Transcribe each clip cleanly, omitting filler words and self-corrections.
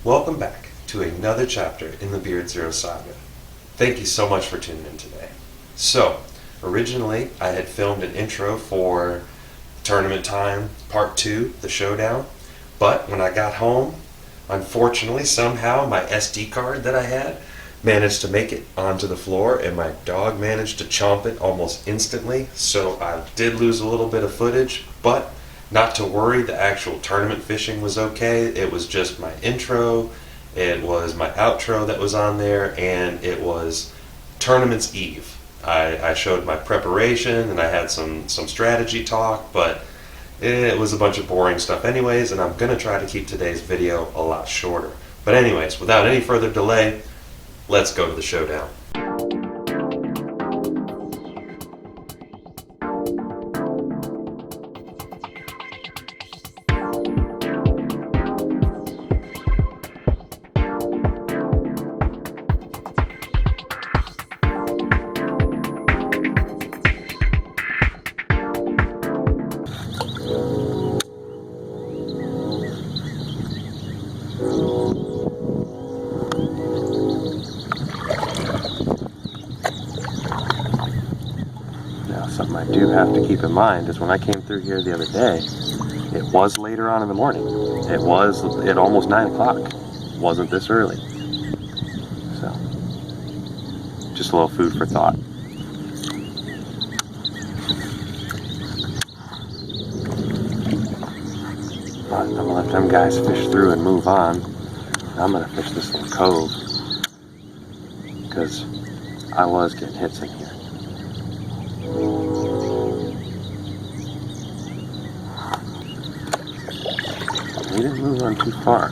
Welcome back to another chapter in the Beard Zero saga. Thank you so much for tuning in today. So, originally I had filmed an intro for Tournament Time Part 2, the Showdown, but when I got home, unfortunately, somehow my SD card that I had managed to make it onto the floor and my dog managed to chomp it almost instantly, so I did lose a little bit of footage, but not to worry, the actual tournament fishing was okay. It was just my intro, it was my outro that was on there, and it was Tournament's Eve. I showed my preparation and I had some strategy talk, but it was a bunch of boring stuff anyways, and I'm going to try to keep today's video a lot shorter. But anyways, without any further delay, let's go to the showdown. Something I do have to keep in mind is when I came through here the other day, it was later on in the morning. It was at almost 9 o'clock. It wasn't this early. So, just a little food for thought. But I'm gonna let them guys fish through and move on. I'm gonna fish this little cove because I was getting hits in here. He didn't move on too far.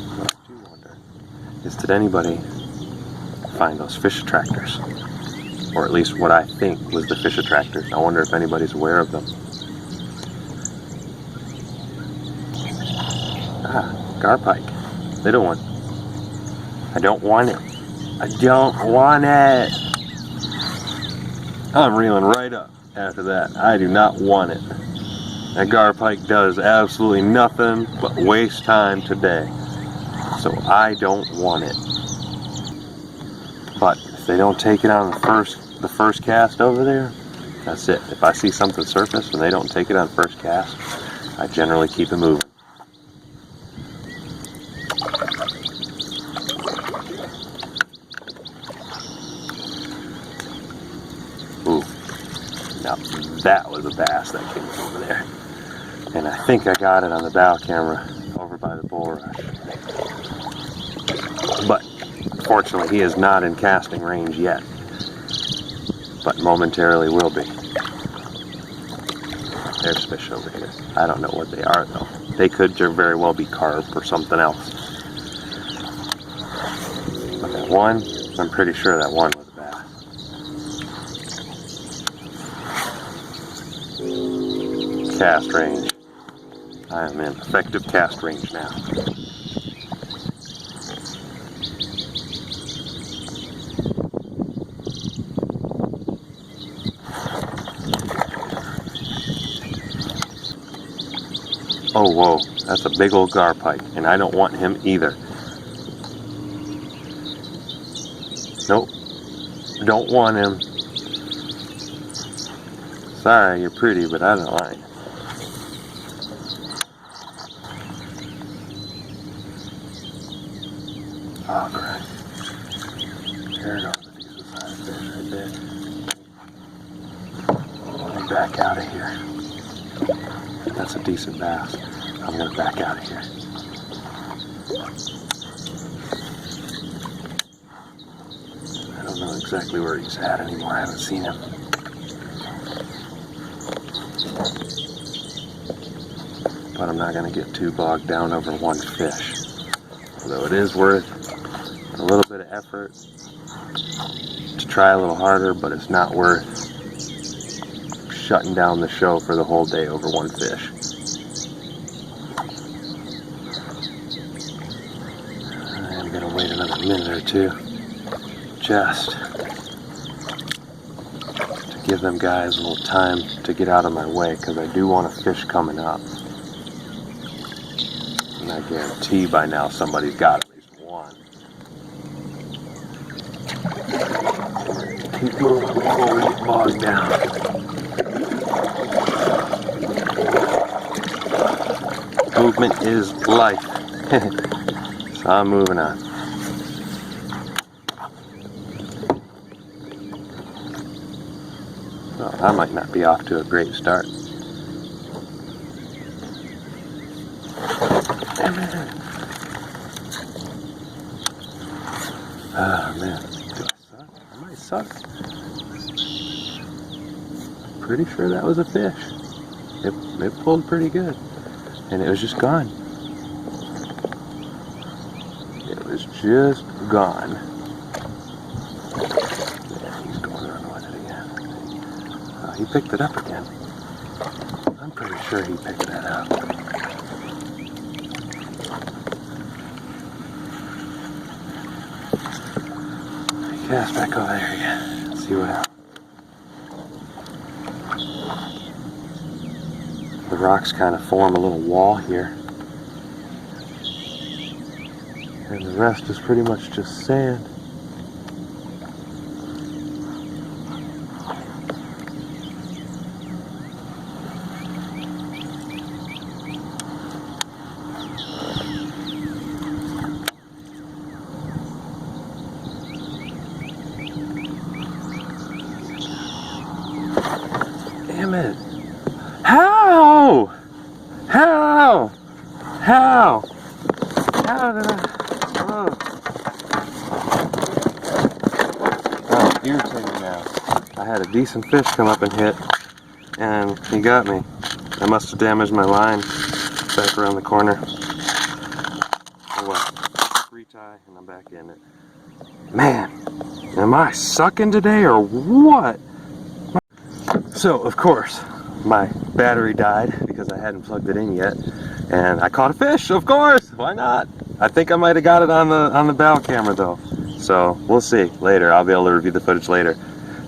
What I do wonder is, did anybody find those fish attractors? Or at least what I think was the fish attractors. I wonder if anybody's aware of them. Garpike. Little one. I don't want it. I don't want it. I'm reeling right up after that. I do not want it. That garpike does absolutely nothing but waste time today. So I don't want it. But if they don't take it on the first cast over there, that's it. If I see something surface and they don't take it on first cast, I generally keep it moving. Ooh, now that was a bass that came over there. And I think I got it on the bow camera over by the bulrush. But fortunately he is not in casting range yet. But momentarily will be. There's fish over here. I don't know what they are though. They could very well be carp or something else. But that one, I'm pretty sure that one was a bass. Cast range. I am in effective cast range now. Oh, whoa, that's a big old garpike, and I don't want him either. Nope, don't want him. Sorry, you're pretty, but I don't like it. Oh, crap. There it goes, a decent sized fish right there. Let me back out of here. That's a decent bass. I'm going to back out of here. I don't know exactly where he's at anymore. I haven't seen him. But I'm not going to get too bogged down over one fish. Although it is worth a little bit of effort to try a little harder, but it's not worth shutting down the show for the whole day over one fish. I'm going to wait another minute or two just to give them guys a little time to get out of my way because I do want a fish coming up. And I guarantee by now somebody's got at least one. Keep moving before we get bogged down. Movement is life. So I'm moving on. Well, I might not be off to a great start. Oh man, do I suck? I might suck. Pretty sure that was a fish. It pulled pretty good. And it was just gone. It was just gone. Yeah, he's going around with it again. Oh, he picked it up again. I'm pretty sure he picked that up. Cast back over there again. Let's see what happens. The rocks kind of form a little wall here. And the rest is pretty much just sand. Damn it. How? How? How? How did I? Oh, oh, irritating now. I had a decent fish come up and hit, and he got me. I must have damaged my line back around the corner. Oh well, retie and I'm back in it. Man, am I sucking today or what? So, of course, my battery died because I hadn't plugged it in yet, and I caught a fish, of course, why not? I think I might have got it on the bow camera though, so we'll see later. I'll be able to review the footage later,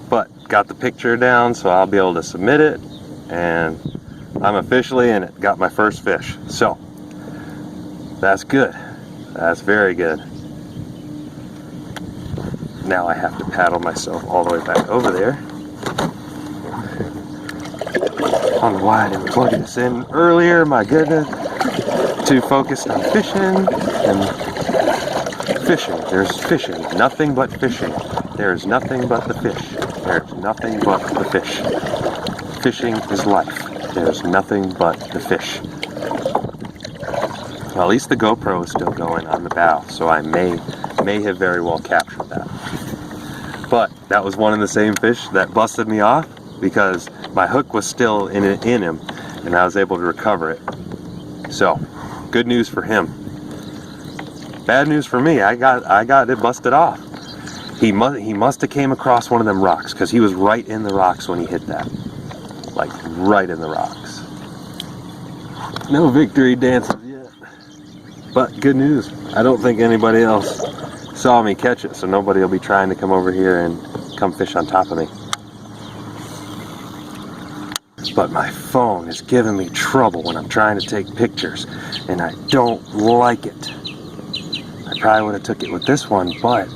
but got the picture down so I'll be able to submit it, and I'm officially in it. Got my first fish, so that's good. That's very good. Now I have to paddle myself all the way back over there. I don't know why I didn't plug this in earlier, my goodness. Too focused on fishing and fishing. There's fishing. Nothing but fishing. There's nothing but the fish. There's nothing but the fish. Fishing is life. There's nothing but the fish. Well, at least the GoPro is still going on the bow, so I may have very well captured that. But that was one of the same fish that busted me off because my hook was still in him, and I was able to recover it. So, good news for him. Bad news for me. I got it busted off. He must have came across one of them rocks because he was right in the rocks when he hit that. Like right in the rocks. No victory dances yet. But good news. I don't think anybody else saw me catch it, so nobody will be trying to come over here and come fish on top of me. But my phone is giving me trouble when I'm trying to take pictures, and I don't like it. I probably would have took it with this one, but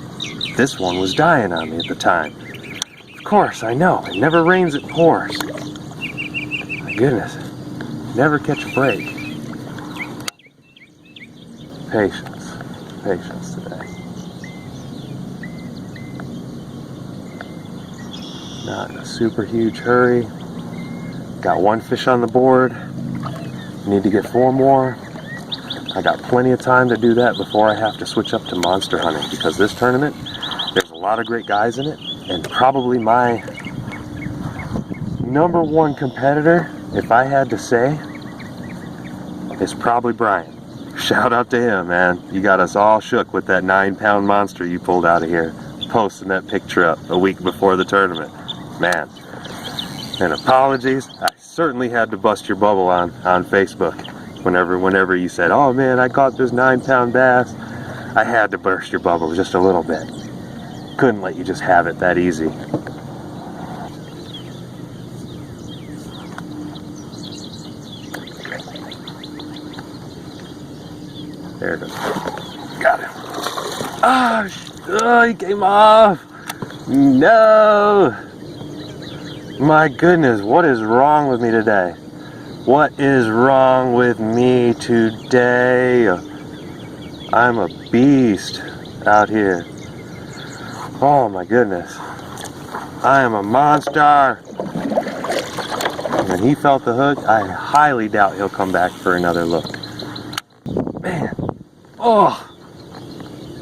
this one was dying on me at the time. Of course, I know. It never rains, it pours. My goodness. Never catch a break. Patience. Patience today. Not in a super huge hurry. Got one fish on the board. Need to get 4 more. I got plenty of time to do that before I have to switch up to monster hunting, because this tournament, there's a lot of great guys in it, and probably my number one competitor, if I had to say, is probably Brian. Shout out to him, man. You got us all shook with that 9-pound monster you pulled out of here, posting that picture up a week before the tournament. Man. And apologies, I certainly had to bust your bubble on Facebook whenever you said, oh man, I caught this 9-pound bass. I had to burst your bubble just a little bit. Couldn't let you just have it that easy. There it is. Got him. Oh, he came off. No. My goodness, what is wrong with me today? What is wrong with me today? I'm a beast out here. Oh my goodness. I am a monster. When he felt the hook, I highly doubt he'll come back for another look. Man. Oh.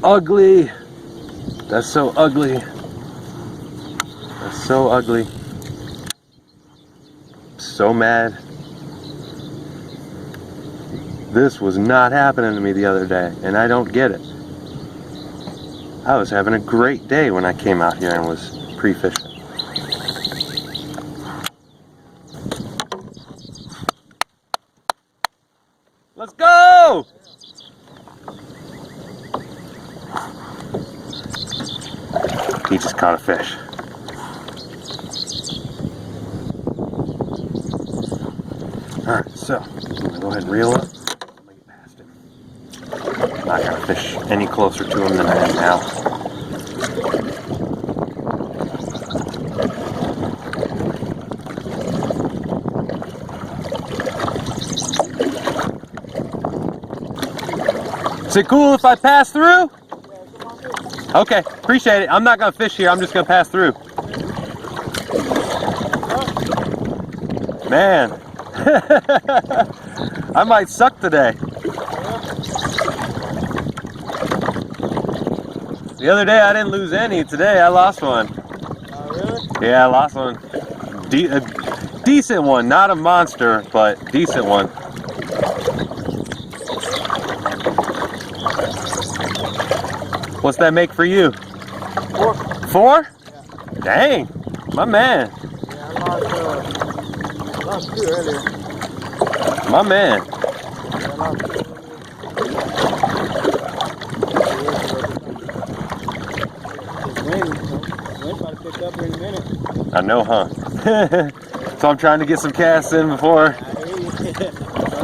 Ugly. That's so ugly. That's so ugly. So mad. This was not happening to me the other day, and I don't get it. I was having a great day when I came out here and was pre-fishing. Let's go! He just caught a fish. Alright, so I'm gonna go ahead and reel up. I'm gonna get past him. I'm not gonna fish any closer to him than I am now. Is it cool if I pass through? Okay, appreciate it. I'm not gonna fish here, I'm just gonna pass through. Man, I might suck today. The other day I didn't lose any, today I lost one. Really? Yeah, I lost one. A decent one, not a monster, but decent one. What's that make for you? 4. 4? Yeah. Dang, my man. Yeah, I lost 2 earlier. My man. Yeah, I lost 2 earlier. It's raining, so rain's about to pick up here in a minute. I know, huh? So I'm trying to get some casts in before. I hear you. I'm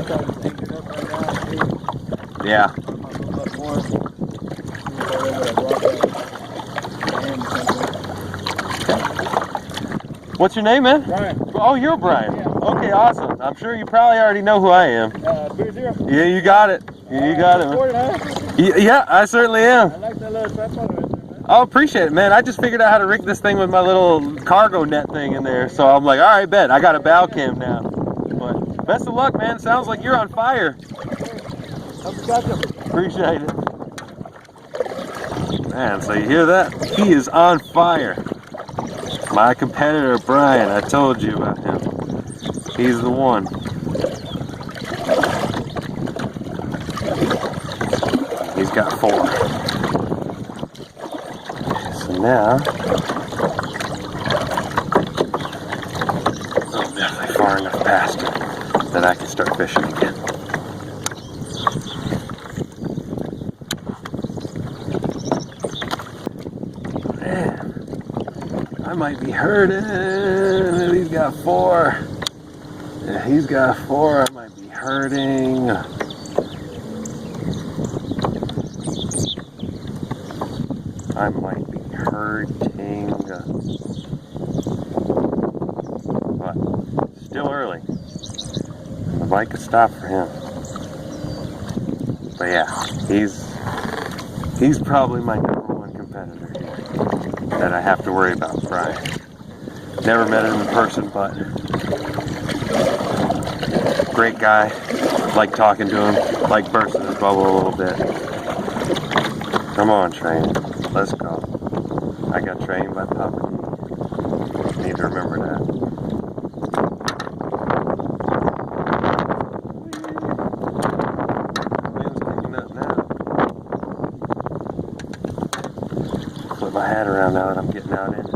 trying to anchor it up right now, too. Yeah. I'm gonna look up more. What's your name, man? Brian. Oh, you're Brian. Yeah. Okay, awesome. I'm sure you probably already know who I am. Beer Zero. Yeah, you got it. You got it, man. Recorded, huh? Yeah, I certainly am. I like that little tripod right there, man. Oh, appreciate it, man. I just figured out how to rig this thing with my little cargo net thing in there. So I'm like, all right, bet. I got a bow cam now. But best of luck, man. Sounds like you're on fire. Hope you catch him. Appreciate it. Man, so you hear that? He is on fire. My competitor, Brian, I told you about him. He's the one. He's got 4. So now, I'm definitely far enough past it that I can start fishing again. I might be hurting. He's got 4. Yeah, he's got 4. I might be hurting. I might be hurting. But still early. The bike could stop for him. But yeah, he's probably my #1 competitor here that I have to worry about, Brian. Never met him in person, but great guy. Like talking to him, like bursting his bubble a little bit. Come on, train. Let's go. I got trained by Papa. Need to remember that. Wind's picking up now. Flip my hat around now that I'm getting out in it.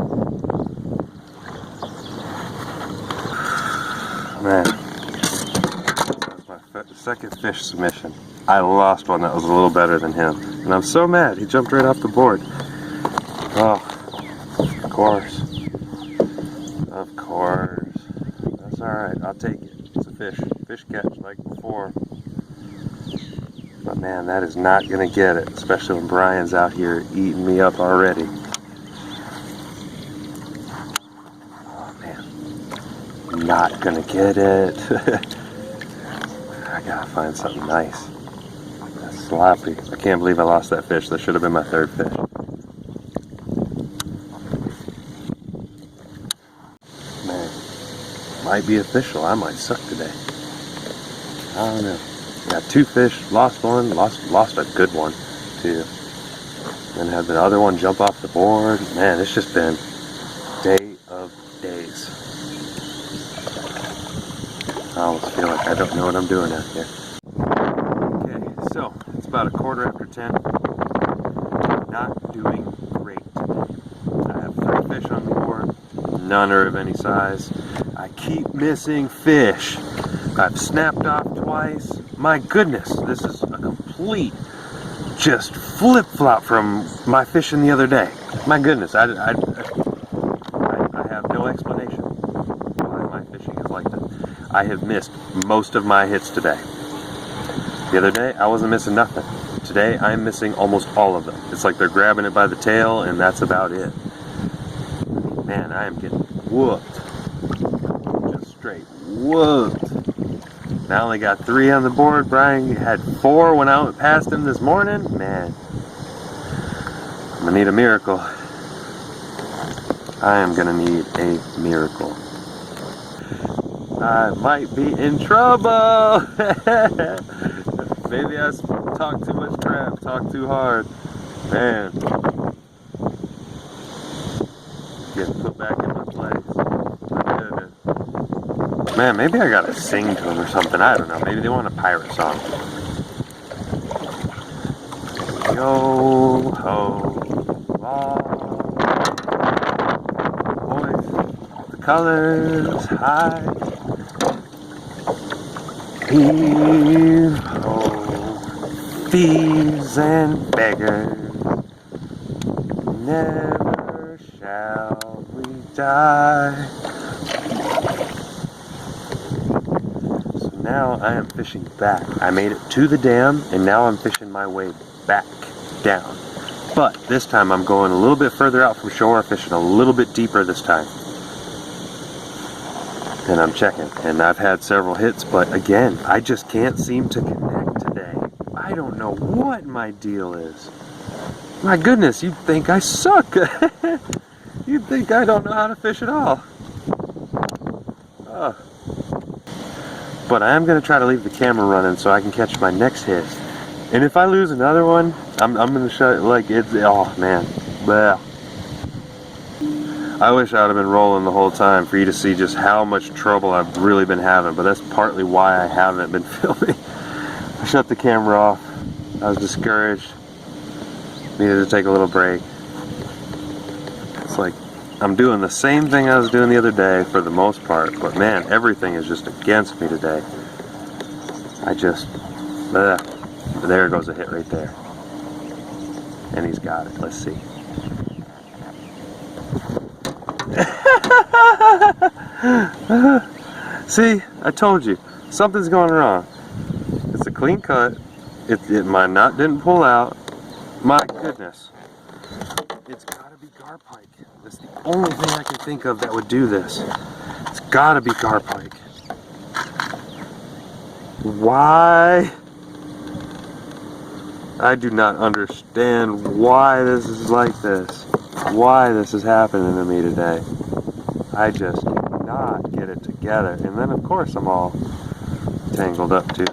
Man, that was my second fish submission. I lost one that was a little better than him. And I'm so mad. He jumped right off the board. Oh, of course. Of course. That's alright. I'll take it. It's a fish. Fish catch like before. But man, that is not gonna get it, especially when Brian's out here eating me up already. Oh man, not gonna get it. I gotta find something nice. That's sloppy. I can't believe I lost that fish. That should have been my third fish. Man, might be official. I might suck today. I don't know. Got 2 fish, lost one, lost a good one too. Then had the other one jump off the board. Man, it's just been day of days. I almost feel like I don't know what I'm doing out there. Okay, so it's about 10:15. Not doing great today. I have 3 fish on the board. None are of any size. I keep missing fish. I've snapped off twice. My goodness, this is a complete just flip-flop from my fishing the other day. My goodness, I have no explanation why my fishing is like that. I have missed most of my hits today. The other day, I wasn't missing nothing. Today, I'm missing almost all of them. It's like they're grabbing it by the tail, and that's about it. Man, I am getting whooped. Just straight whooped. I only got 3 on the board. Brian had 4 when I went past him this morning. Man, I'm gonna need a miracle. I am gonna need a miracle. I might be in trouble. Maybe I talk too much crap, talk too hard. Man, get put back in my place. My goodness. Man, maybe I gotta sing to them or something. I don't know. Maybe they want a pirate song. Yo ho, long, voice, the colors high. Heave ho, thieves and beggars, never shall we die. Now I am fishing back. I made it to the dam, and now I'm fishing my way back down. But this time I'm going a little bit further out from shore, fishing a little bit deeper this time. And I'm checking, and I've had several hits, but again, I just can't seem to connect today. I don't know what my deal is. My goodness, you'd think I suck. You'd think I don't know how to fish at all. Oh. But I am going to try to leave the camera running so I can catch my next hit. And if I lose another one, I'm going to show it like it's, oh man. Bleh. I wish I would have been rolling the whole time for you to see just how much trouble I've really been having, but that's partly why I haven't been filming. I shut the camera off. I was discouraged. Needed to take a little break. It's like I'm doing the same thing I was doing the other day for the most part, but man, everything is just against me today. I just, there goes a hit right there. And he's got it. Let's see. See, I told you, something's going wrong. It's a clean cut. It my knot didn't pull out. My goodness. It's gotta be gar pike. That's the only thing I can think of that would do this. It's gotta be gar pike. Why? I do not understand why this is like this. Why this is happening to me today. I just cannot get it together. And then of course I'm all tangled up too.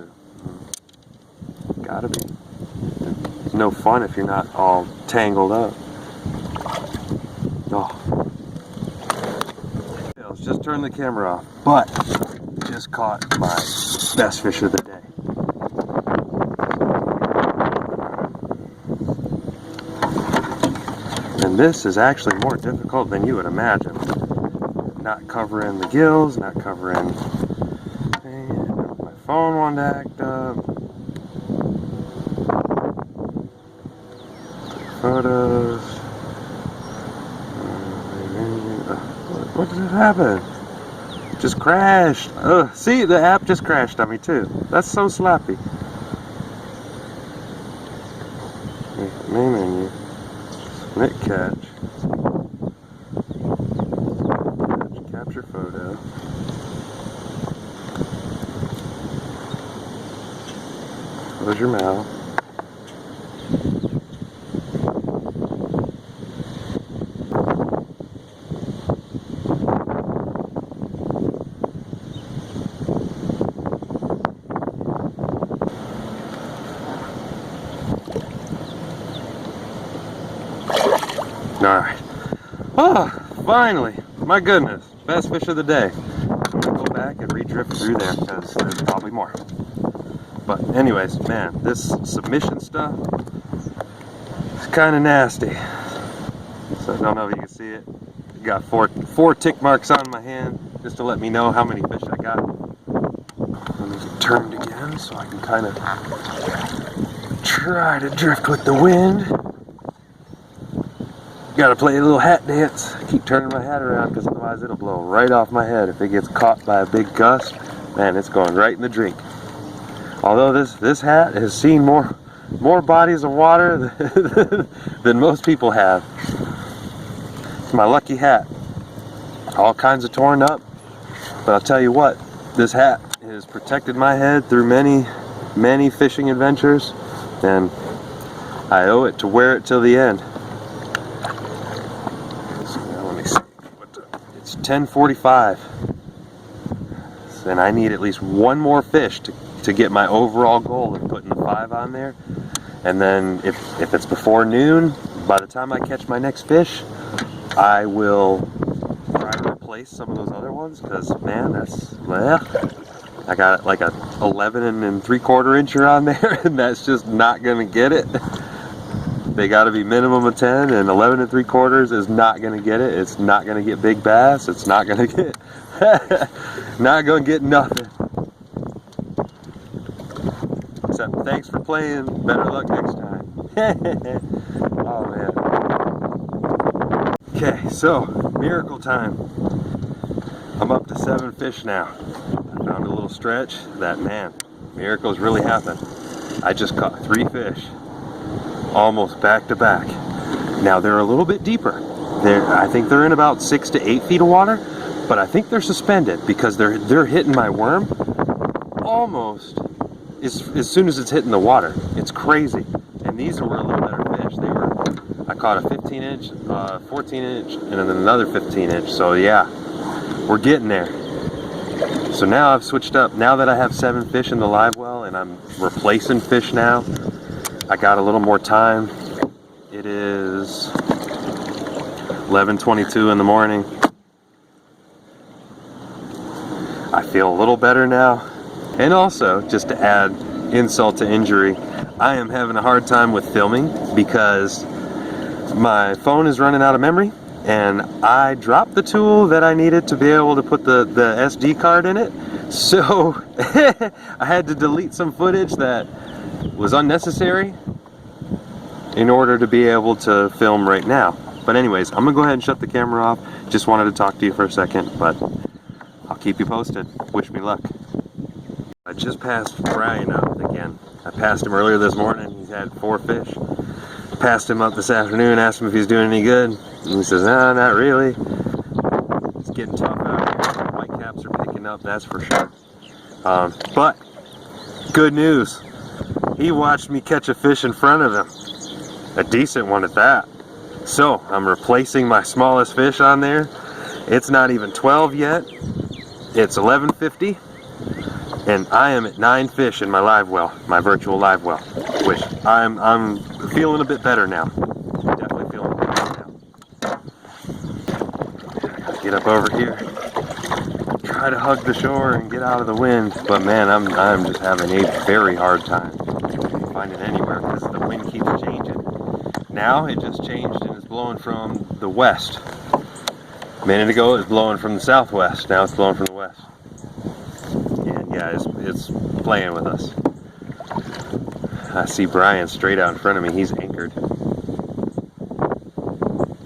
Gotta be. It's no fun if you're not all tangled up. Oh. Yeah, let's just turn the camera off. But just caught my best fish of the day. And this is actually more difficult than you would imagine. Not covering the gills, not covering. And my phone wanted to act up. Photos. What did happen? It just crashed. See, the app just crashed on me too. That's so sloppy. Main menu. Submit catch. Capture photo. Close your mouth. Alright. Oh, finally! My goodness. Best fish of the day. I'm gonna go back and re-drift through there because there's probably more. But anyways, man, this submission stuff is kind of nasty. So I don't know if you can see it. Got four tick marks on my hand just to let me know how many fish I got. Let me get turned again so I can kind of try to drift with the wind. Gotta play a little hat dance. Keep turning my hat around because otherwise it'll blow right off my head if it gets caught by a big gust. Man, it's going right in the drink. Although this hat has seen more bodies of water than most people have. It's my lucky hat. All kinds of torn up, but I'll tell you what, this hat has protected my head through many fishing adventures, and I owe it to wear it till the end. It's 10:45, and I need at least one more fish to get my overall goal of putting the 5 on there. And then if it's before noon, by the time I catch my next fish, I will try to replace some of those other ones, because man, I got like a 11 3/4 incher on there, and that's just not gonna get it. They got to be minimum of 10, and 11 3/4 is not going to get it. It's not going to get big bass. It's not going to get, not going to get nothing. Except thanks for playing. Better luck next time. Oh man. Okay, so miracle time. I'm up to 7 fish now. I found a little stretch that, man, miracles really happen. I just caught 3 fish. Almost back to back. Now they're a little bit deeper. I think they're in about 6 to 8 feet of water, but I think they're suspended because they're hitting my worm almost as soon as it's hitting the water. It's crazy. And these were a little better fish. I caught a 15 inch, 14 inch, and then another 15 inch. So yeah, we're getting there. So now I've switched up. Now that I have 7 fish in the live well and I'm replacing fish now, I got a little more time. It is 11:22 in the morning. I feel a little better now. And also, just to add insult to injury, I am having a hard time with filming because my phone is running out of memory, and I dropped the tool that I needed to be able to put the SD card in it. So I had to delete some footage that was unnecessary in order to be able to film right now. But anyways, I'm gonna go ahead and shut the camera off. Just wanted to talk to you for a second, but I'll keep you posted. Wish me luck. I just passed Brian up again. I passed him earlier this morning. He's had 4 fish. Passed him up this afternoon, asked him if he's doing any good. And he says, no, not really. It's getting tough out here. White caps are picking up, that's for sure. But good news. He watched me catch a fish in front of him. A decent one at that. So I'm replacing my smallest fish on there. It's not even 12 yet. It's 11:50, and I am at 9 fish in my live well, my virtual live well, which I'm feeling a bit better now. Definitely feeling a bit better now. I gotta get up over here, try to hug the shore and get out of the wind, but man, I'm just having a very hard time finding anywhere because the wind keeps changing. Now it just changed and it's blowing from the west. A minute ago it was blowing from the southwest. Now it's blowing from the west. And yeah, it's playing with us. I see Brian straight out in front of me. He's anchored.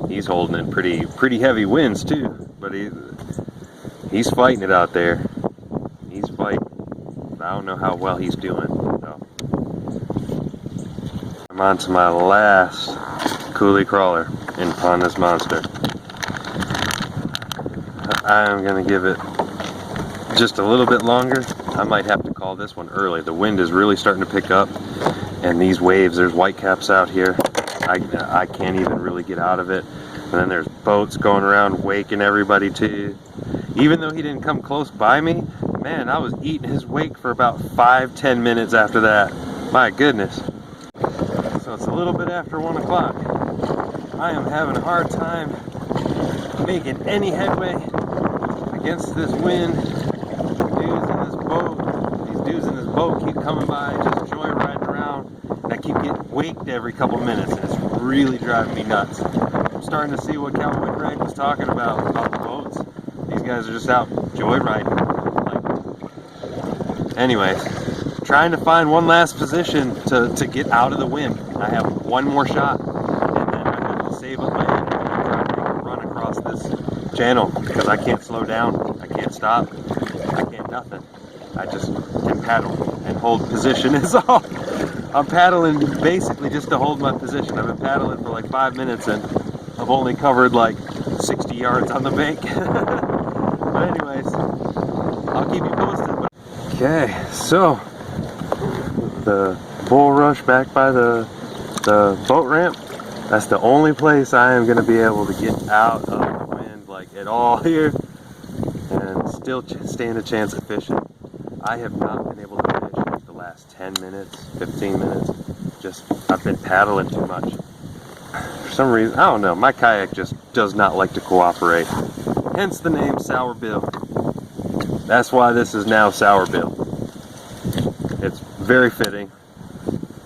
He's holding in pretty heavy winds too. But he's fighting it out there. He's fighting. I don't know how well he's doing. So I'm on to my last coolie crawler in upon this monster. I am going to give it just a little bit longer. I might have to call this one early. The wind is really starting to pick up, and these waves, there's whitecaps out here. I can't even really get out of it. And then there's boats going around waking everybody too. Even though he didn't come close by me, man, I was eating his wake for about 5-10 minutes after that. My goodness. So it's a little bit after 1 o'clock. I am having a hard time making any headway against this wind. These dudes in this boat keep coming by, just joyriding around, and I keep getting waked every couple minutes, and it's really driving me nuts. I'm starting to see what Cowboy Craig was talking about the boats. These guys are just out joyriding. Anyways, trying to find one last position to get out of the wind. I have one more shot, and then I have to save up my engine and try to make a run across this channel, because I can't slow down, I can't stop, I can't nothing. I just can paddle and hold position is all. I'm paddling basically just to hold my position. I've been paddling for like 5 minutes and I've only covered like 60 yards on the bank. But anyways, I'll keep you posted. Okay, so the bull rush back by the boat ramp, that's the only place I am going to be able to get out of the wind like at all here and still stand a chance at fishing. I have not been able to fish the last 10 minutes, 15 minutes. I've been paddling too much. For some reason, I don't know, my kayak just does not like to cooperate. Hence the name Sour Bill. That's why this is now Sour Bill. It's very fitting.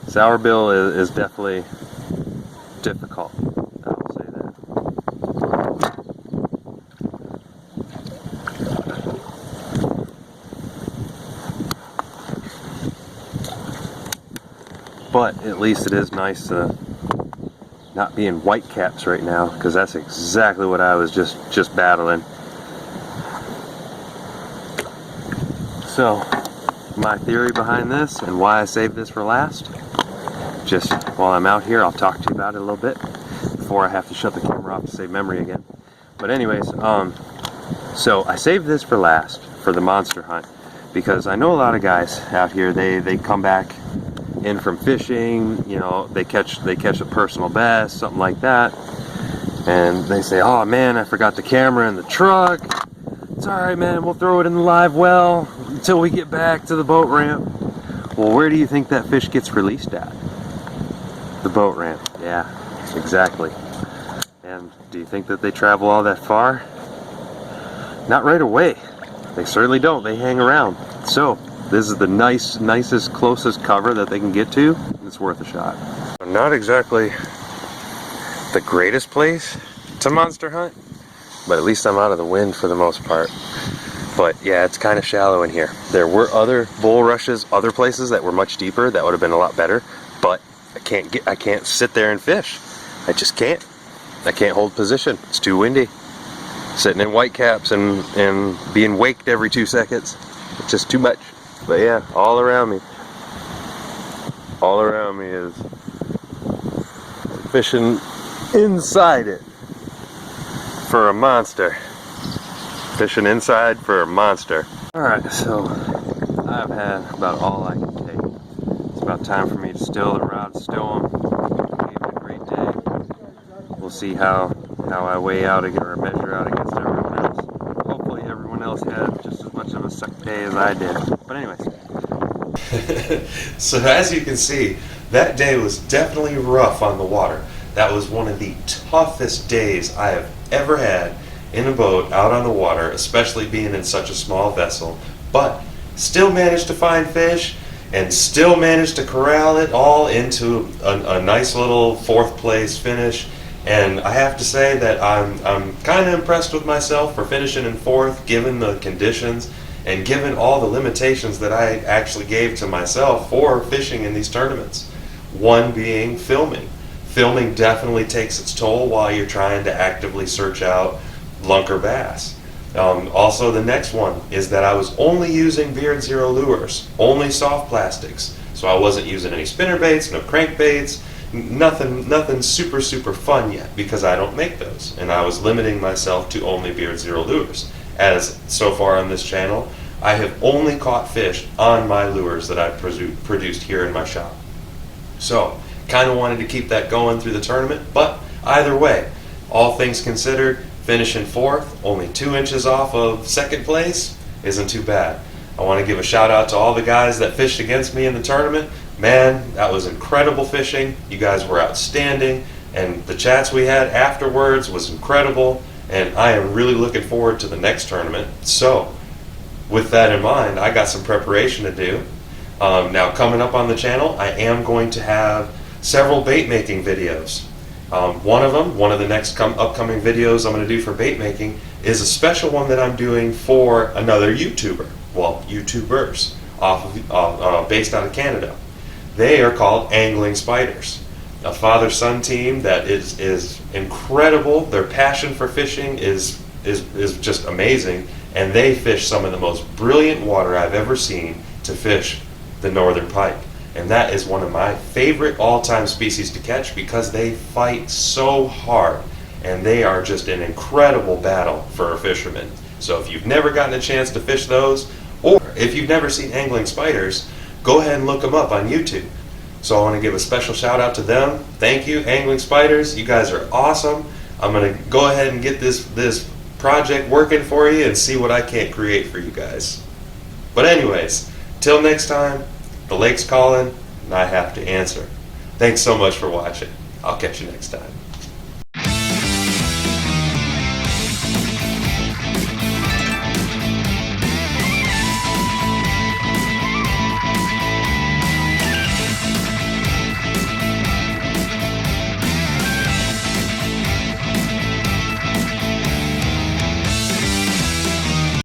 Sour Bill is definitely difficult. I will say that. But at least it is nice to not be in whitecaps right now, because that's exactly what I was just battling. So, my theory behind this and why I saved this for last, just while I'm out here, I'll talk to you about it a little bit before I have to shut the camera off to save memory again. But anyways, so I saved this for last, for the monster hunt, because I know a lot of guys out here, they come back in from fishing, you know, they catch a personal best, something like that, and they say, oh man, I forgot the camera in the truck. It's alright man, we'll throw it in the live well until we get back to the boat ramp. Well, where do you think that fish gets released at? The boat ramp. Yeah, exactly. And do you think that they travel all that far? Not right away. They certainly don't. They hang around. So this is the nicest, closest cover that they can get to. It's worth a shot. Not exactly the greatest place to monster hunt, but at least I'm out of the wind for the most part. But yeah, it's kind of shallow in here. There were other bull rushes, other places that were much deeper that would have been a lot better, but I can't sit there and fish. I just can't. I can't hold position. It's too windy. Sitting in whitecaps and being waked every 2 seconds. It's just too much. But yeah, all around me is fishing inside it for a monster. Fishing inside for a monster. Alright, so I've had about all I can take. It's about time for me to still the rod, stow them. Gave it a great day. We'll see how I weigh out or measure out against everyone else. Hopefully everyone else had just as much of a suck day as I did. But anyways. So as you can see, that day was definitely rough on the water. That was one of the toughest days I have ever had in a boat out on the water, especially being in such a small vessel, but still managed to find fish and still managed to corral it all into a nice little 4th place finish. And I have to say that I'm kind of impressed with myself for finishing in 4th, given the conditions and given all the limitations that I actually gave to myself for fishing in these tournaments. One being filming. Filming definitely takes its toll while you're trying to actively search out lunker bass. Also, the next one is that I was only using Beard Zero lures, only soft plastics. So I wasn't using any spinner baits, no crankbaits, nothing super fun yet, because I don't make those, and I was limiting myself to only Beard Zero lures. As so far on this channel, I have only caught fish on my lures that I've produced here in my shop. So, kind of wanted to keep that going through the tournament, but either way, all things considered, finishing fourth, only 2 inches off of second place, isn't too bad. I want to give a shout out to all the guys that fished against me in the tournament. Man, that was incredible fishing. You guys were outstanding, and the chats we had afterwards was incredible, and I am really looking forward to the next tournament. So, with that in mind, I got some preparation to do. Now, coming up on the channel, I am going to have several bait making videos. One of the next upcoming videos I'm going to do for bait making is a special one that I'm doing for another YouTuber. Well, YouTubers, based out of Canada. They are called Angling Spiders, a father-son team that is incredible. Their passion for fishing is just amazing, and they fish some of the most brilliant water I've ever seen to fish the northern pike. And that is one of my favorite all-time species to catch, because they fight so hard, and they are just an incredible battle for a fisherman. So if you've never gotten a chance to fish those, or if you've never seen Angling Spiders, go ahead and look them up on YouTube. So I want to give a special shout out to them. Thank you, Angling Spiders. You guys are awesome. I'm going to go ahead and get this project working for you and see what I can't create for you guys. But anyways, till next time, the lake's calling and I have to answer. Thanks so much for watching. I'll catch you next time.